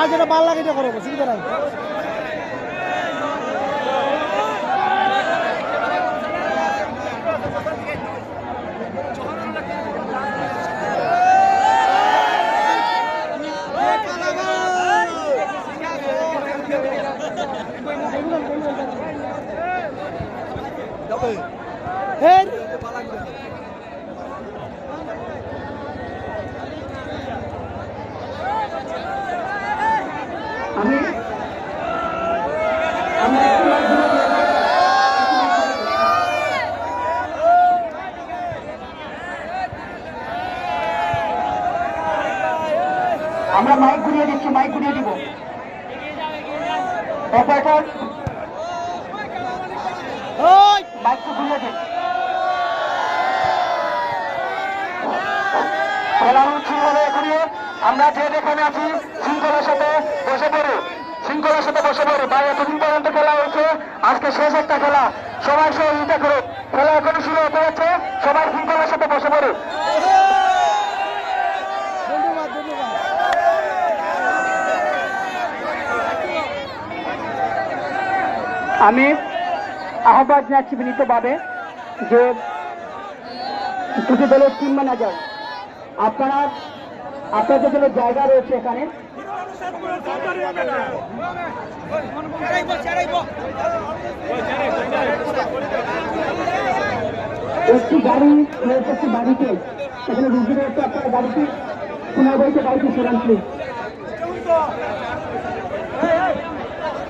যার যেটা ভালো লাগে এটা করো, অসুবিধা নাই। আমরা মাইক ঘুরিয়ে দিচ্ছি, মাইক ঘুরিয়ে দিব। অপারেটর মাইকটা ঘুরিয়ে দিন। খেলা হচ্ছে ঘুরিয়ে। আমরা যে যেখানে আছি শৃঙ্খলার সাথে বসে পড়ে, শৃঙ্খলার সাথে বসে পড়ে। বা এতদিন পর্যন্ত খেলা হয়েছে, আজকে শেষ একটা খেলা, সবাই সহযোগিতা করো। খেলা এখনো শুরু হতে হচ্ছে, সবাই শৃঙ্খলার সাথে বসে পড়ে। আমি আহ্বান জানাচ্ছি বিনীতভাবে যে দুটি দলের টিম ম্যানেজার, আপনাদের জন্য জায়গা রয়েছে এখানে। একটি গাড়ি রয়েছে, একটি বাড়িতে এখানে রুগী রয়েছে, আপনারা গাড়িটি পুনর্বাহিত গাড়িটি সরান প্লিজ।